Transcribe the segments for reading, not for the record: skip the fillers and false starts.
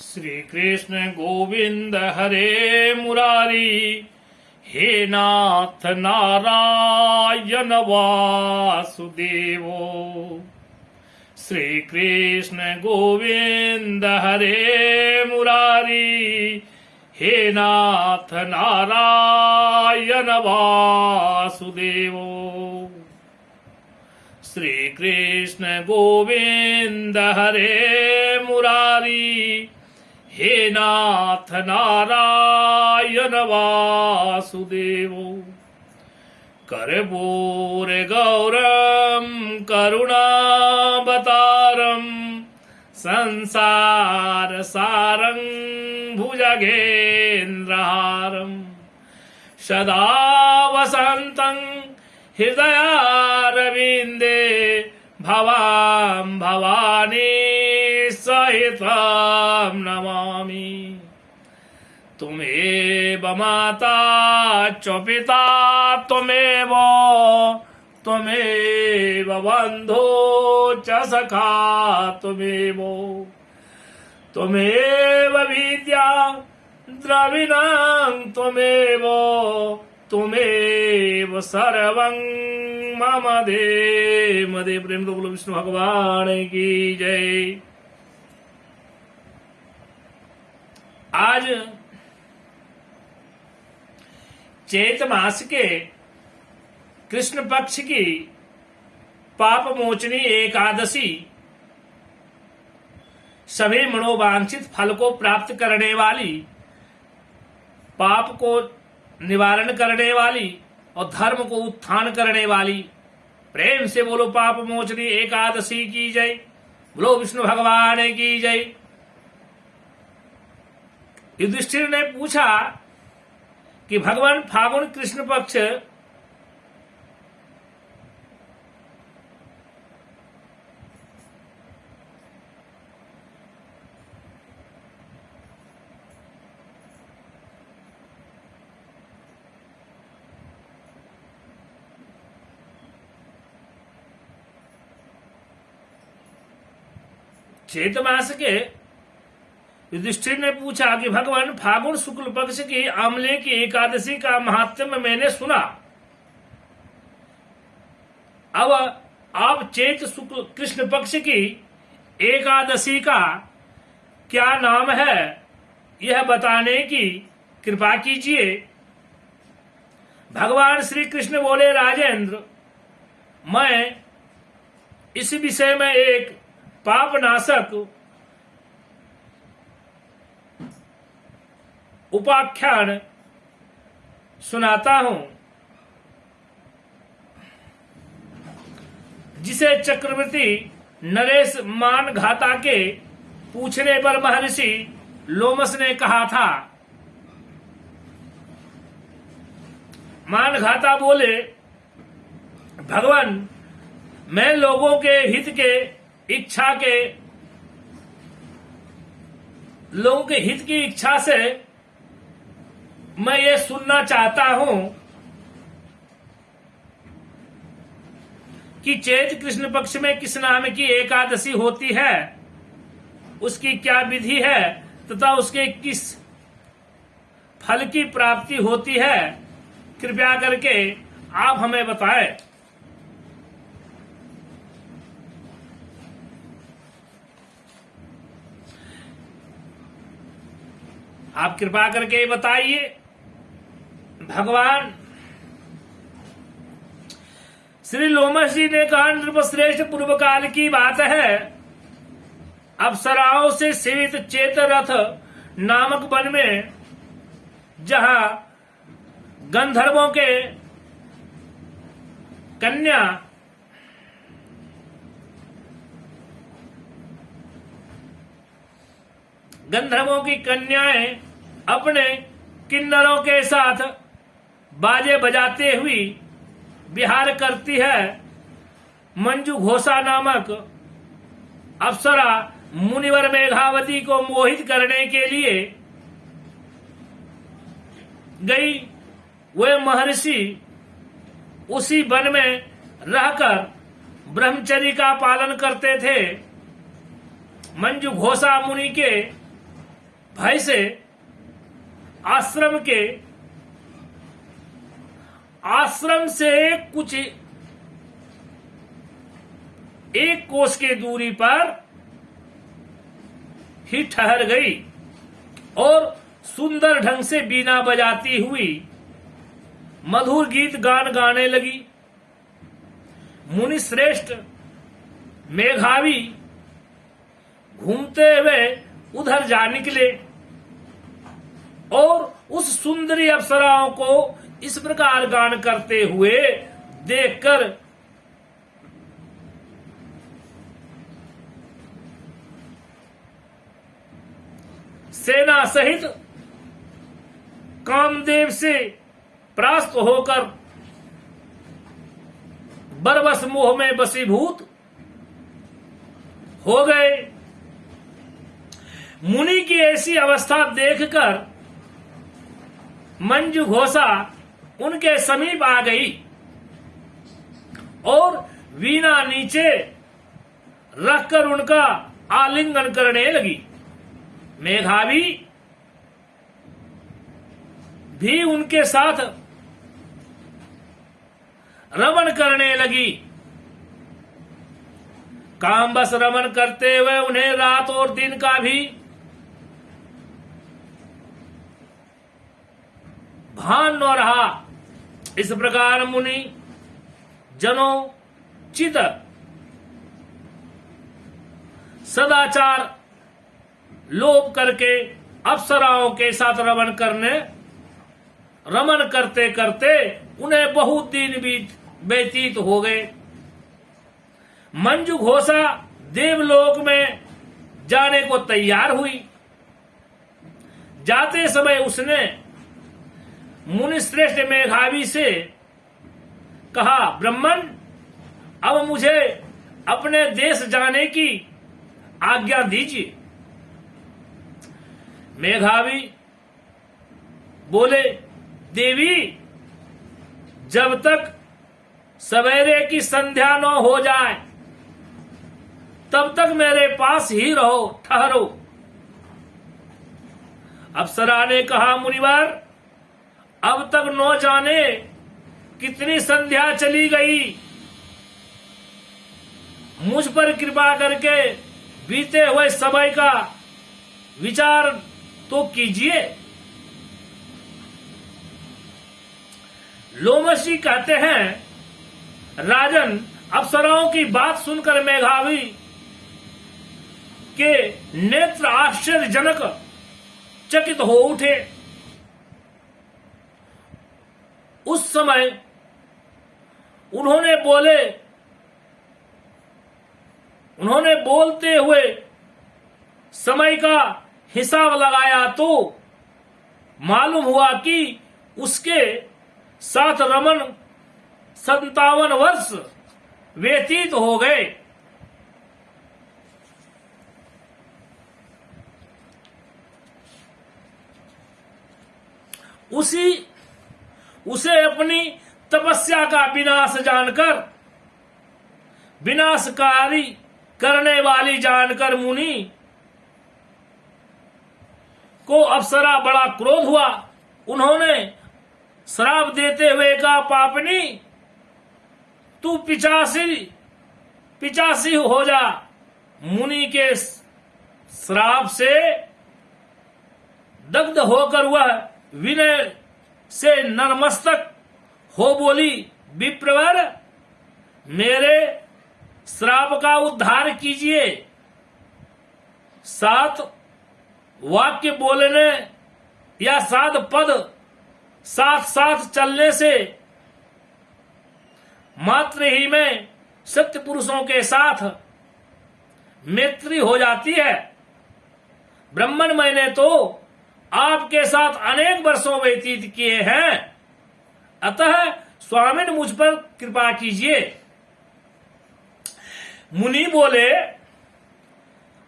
श्री कृष्ण गोविंद हरे मुरारी, हे नाथ नारायण वासुदेवो। श्री कृष्ण गोविंद हरे मुरारी, हे नाथ नारायण वासुदेवो। श्री कृष्ण गोविंद हरे मुरारी, हे नाथ नारायण वासुदेवो। करबोर गौरम करुणावतारम, संसार सारं भुजगेन्द्रहारं, सदा वसन्तं हृदयारविन्दे, भवां भवानी सहितं नमामि। त्वमेव माता च पिता त्वमेव, त्वमेव बन्धो च सखा त्वमेव, त्वमेव विद्या द्रविणं त्वमेव, त्वमेव सर्वं मम देव। प्रेम तो बोलो विष्णु भगवान की जय। आज चैत मास के कृष्ण पक्ष की पाप मोचनी एकादशी सभी मनोवांछित फल को प्राप्त करने वाली, पाप को निवारण करने वाली और धर्म को उत्थान करने वाली। प्रेम से बोलो पाप मोचनी एकादशी की जय। बोलो विष्णु भगवान की जय। युधिष्ठिर ने पूछा कि भगवान फागुन कृष्ण पक्ष चैत मास के युधिष्ठिर ने पूछा कि भगवान फागुन शुक्ल पक्ष की आमले की एकादशी का महात्म्य मैंने सुना। अब आप चैत शुक्ल कृष्ण पक्ष की एकादशी का क्या नाम है यह बताने की कृपा कीजिए। भगवान श्री कृष्ण बोले, राजेंद्र, मैं इस विषय में एक पापनाशक उपाख्यान सुनाता हूं, जिसे चक्रवर्ती नरेश मानघाता के पूछने पर महर्षि लोमस ने कहा था। मानघाता बोले, भगवान, मैं लोगों के हित के हित की इच्छा से मैं ये सुनना चाहता हूं कि चैत कृष्ण पक्ष में किस नाम की एकादशी होती है, उसकी क्या विधि है तथा उसके किस फल की प्राप्ति होती है। कृपया करके आप हमें बताएं। आप कृपा करके बताइए। भगवान श्री लोमस जी ने कहा, नृपश्रेष्ठ, पूर्व काल की बात है। अप्सराओं से सेवित चैत रथ नामक वन में, जहां गंधर्वों की कन्याएं अपने किन्नरों के साथ बाजे बजाते हुए विहार करती है। मंजू घोषा नामक अप्सरा मुनिवर मेघावती को मोहित करने के लिए गई। वे महर्षि उसी वन में रहकर ब्रह्मचर्य का पालन करते थे। मंजू घोषा मुनि के भय से आश्रम से कुछ 1 कोस के दूरी पर ही ठहर गई और सुंदर ढंग से बीना बजाती हुई मधुर गीत गान गाने लगी। मुनि श्रेष्ठ मेघावी घूमते हुए उधर जा निकले और उस सुंदरी अप्सराओं को इस प्रकार गान करते हुए देखकर सेना सहित कामदेव से परास्त होकर बरबस मोह में बसीभूत हो गए। मुनि की ऐसी अवस्था देखकर मंजू घोषा उनके समीप आ गई और वीणा नीचे रखकर उनका आलिंगन करने लगी। मेघावी भी उनके साथ रमण करने लगी। काम बस रमण करते हुए उन्हें रात और दिन का भी भान न रहा। इस प्रकार मुनि जनों चित सदाचार लोप करके अप्सराओं के साथ रमन करते करते उन्हें बहुत दिन व्यतीत हो गए। मंजू घोषा देवलोक में जाने को तैयार हुई। जाते समय उसने मुनि श्रेष्ठ मेघावी से कहा, ब्राह्मण, अब मुझे अपने देश जाने की आज्ञा दीजिए। मेघावी बोले, देवी, जब तक सवेरे की संध्या न हो जाए तब तक मेरे पास ही रहो, ठहरो। अप्सरा ने कहा, मुनिवर, अब तक न जाने कितनी संध्या चली गई, मुझ पर कृपा करके बीते हुए समय का विचार तो कीजिए। लोमशी कहते हैं, राजन, अप्सराओं की बात सुनकर मेघावी के नेत्र आश्चर्यजनक चकित हो उठे। उस समय उन्होंने बोलते हुए समय का हिसाब लगाया तो मालूम हुआ कि उसके साथ रमन 57 वर्ष व्यतीत हो गए। उसे अपनी तपस्या का विनाश जानकर, विनाशकारी करने वाली जानकर मुनि को अप्सरा बड़ा क्रोध हुआ। उन्होंने श्राप देते हुए कहा, पापनी, तू पिचासी हो जा। मुनि के श्राप से दग्ध होकर वह विनय से नतमस्तक हो बोली, विप्रवर, मेरे श्राप का उद्धार कीजिए। 7 वाक्य बोलने या 7 पद साथ साथ चलने से मात्र ही में सत्य पुरुषों के साथ मैत्री हो जाती है। ब्राह्मण, मैंने तो आपके साथ अनेक वर्षों व्यतीत किए हैं, अतः स्वामिन मुझ पर कृपा कीजिए। मुनि बोले,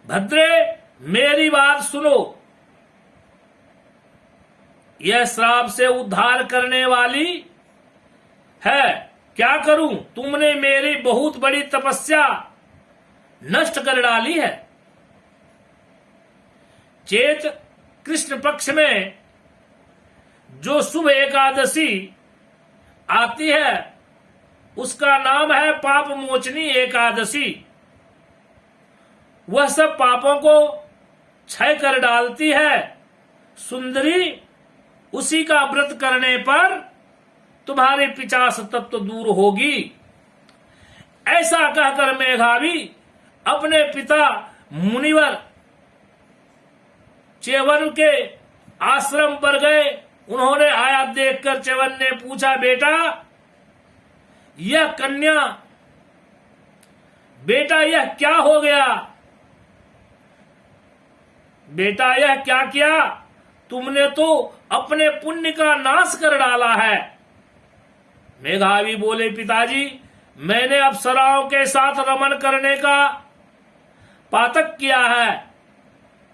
भद्रे, मेरी बात सुनो। यह श्राप से उद्धार करने वाली है, क्या करूं? तुमने मेरी बहुत बड़ी तपस्या नष्ट कर डाली है। चेत कृष्ण पक्ष में जो शुभ एकादशी आती है उसका नाम है पाप मोचनी एकादशी। वह सब पापों को क्षय कर डालती है। सुंदरी, उसी का व्रत करने पर तुम्हारे पिशाच तत्व दूर होगी। ऐसा कहकर मेघावी अपने पिता मुनिवर च्यवन के आश्रम पर गए। उन्होंने आया देखकर च्यवन ने पूछा, बेटा यह कन्या, बेटा यह क्या हो गया? बेटा यह क्या किया? तुमने तो अपने पुण्य का नाश कर डाला है। मेघावी बोले, पिताजी मैंने अप्सराओं के साथ रमन करने का पातक किया है।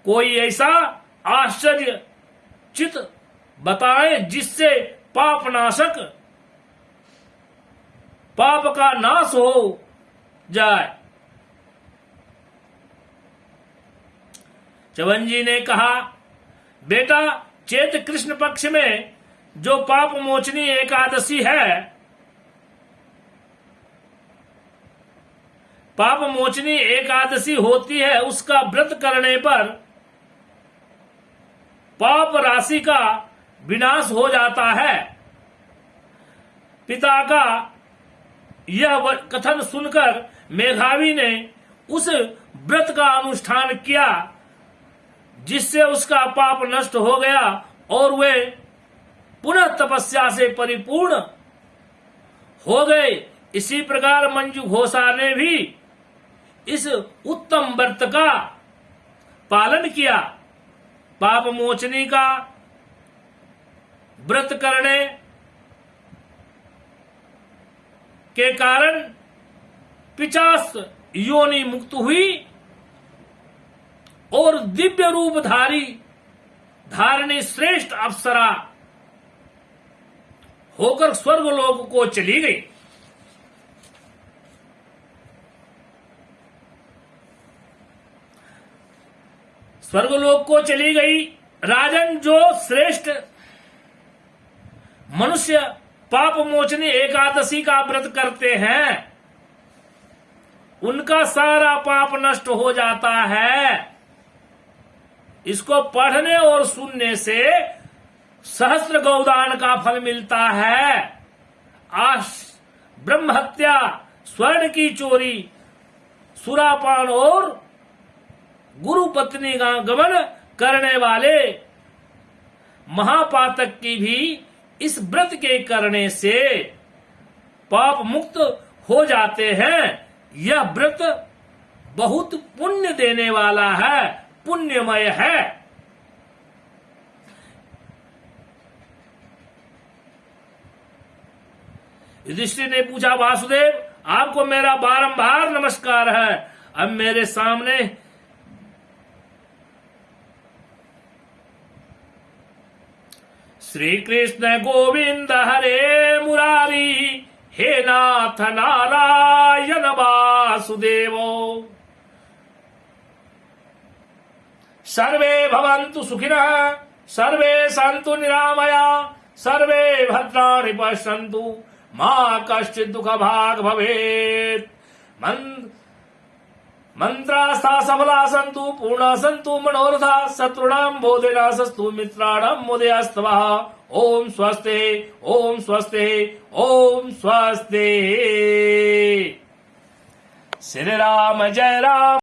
कोई ऐसा आश्चर्य चित बताए जिससे पाप नाशक, पाप का नाश हो जाए। च्यवन जी ने कहा, बेटा चैत्र कृष्ण पक्ष में जो पाप मोचनी एकादशी है, पाप मोचनी एकादशी होती है, उसका व्रत करने पर पाप राशि का विनाश हो जाता है। पिता का यह कथन सुनकर मेघावी ने उस व्रत का अनुष्ठान किया जिससे उसका पाप नष्ट हो गया और वे पुनः तपस्या से परिपूर्ण हो गए। इसी प्रकार मंजू घोषा ने भी इस उत्तम व्रत का पालन किया। पाप मोचनी का व्रत करने के कारण पिशाच योनि मुक्त हुई और दिव्य रूप धारिणी श्रेष्ठ अप्सरा होकर स्वर्गलोक को चली गई। स्वर्गलोक को चली गई। राजन, जो श्रेष्ठ मनुष्य पाप मोचनी एकादशी का व्रत करते हैं उनका सारा पाप नष्ट हो जाता है। इसको पढ़ने और सुनने से सहस्त्र गौदान का फल मिलता है। ब्रह्म हत्या, स्वर्ण की चोरी, सुरापान और गुरु पत्नी का गमन करने वाले महापातक की भी इस व्रत के करने से पाप मुक्त हो जाते हैं। यह व्रत बहुत पुण्य देने वाला है, पुण्यमय है। युधिष्ठिर ने पूछा, वासुदेव आपको मेरा बारंबार नमस्कार है। अब मेरे सामने श्री कृष्ण गोविंद हरे मुरारी, हे नाथ नारायण वासुदेवो। सर्वे भवन्तु सुखिनः, सर्वे सन्तु निरामया, सर्वे भद्राणि पश्यन्तु, मा कश्चित् दुःखभाग् भवेत्। मंत्रास्था सफला सन्तु, पूर्णा सन्तु मनोरथा, शत्रूणां बोधेनाशस्तु, मित्राणां मोदयास्तवः। ओम स्वस्ते, ओम स्वस्ते, ओम स्वस्ते। श्री राम जय राम।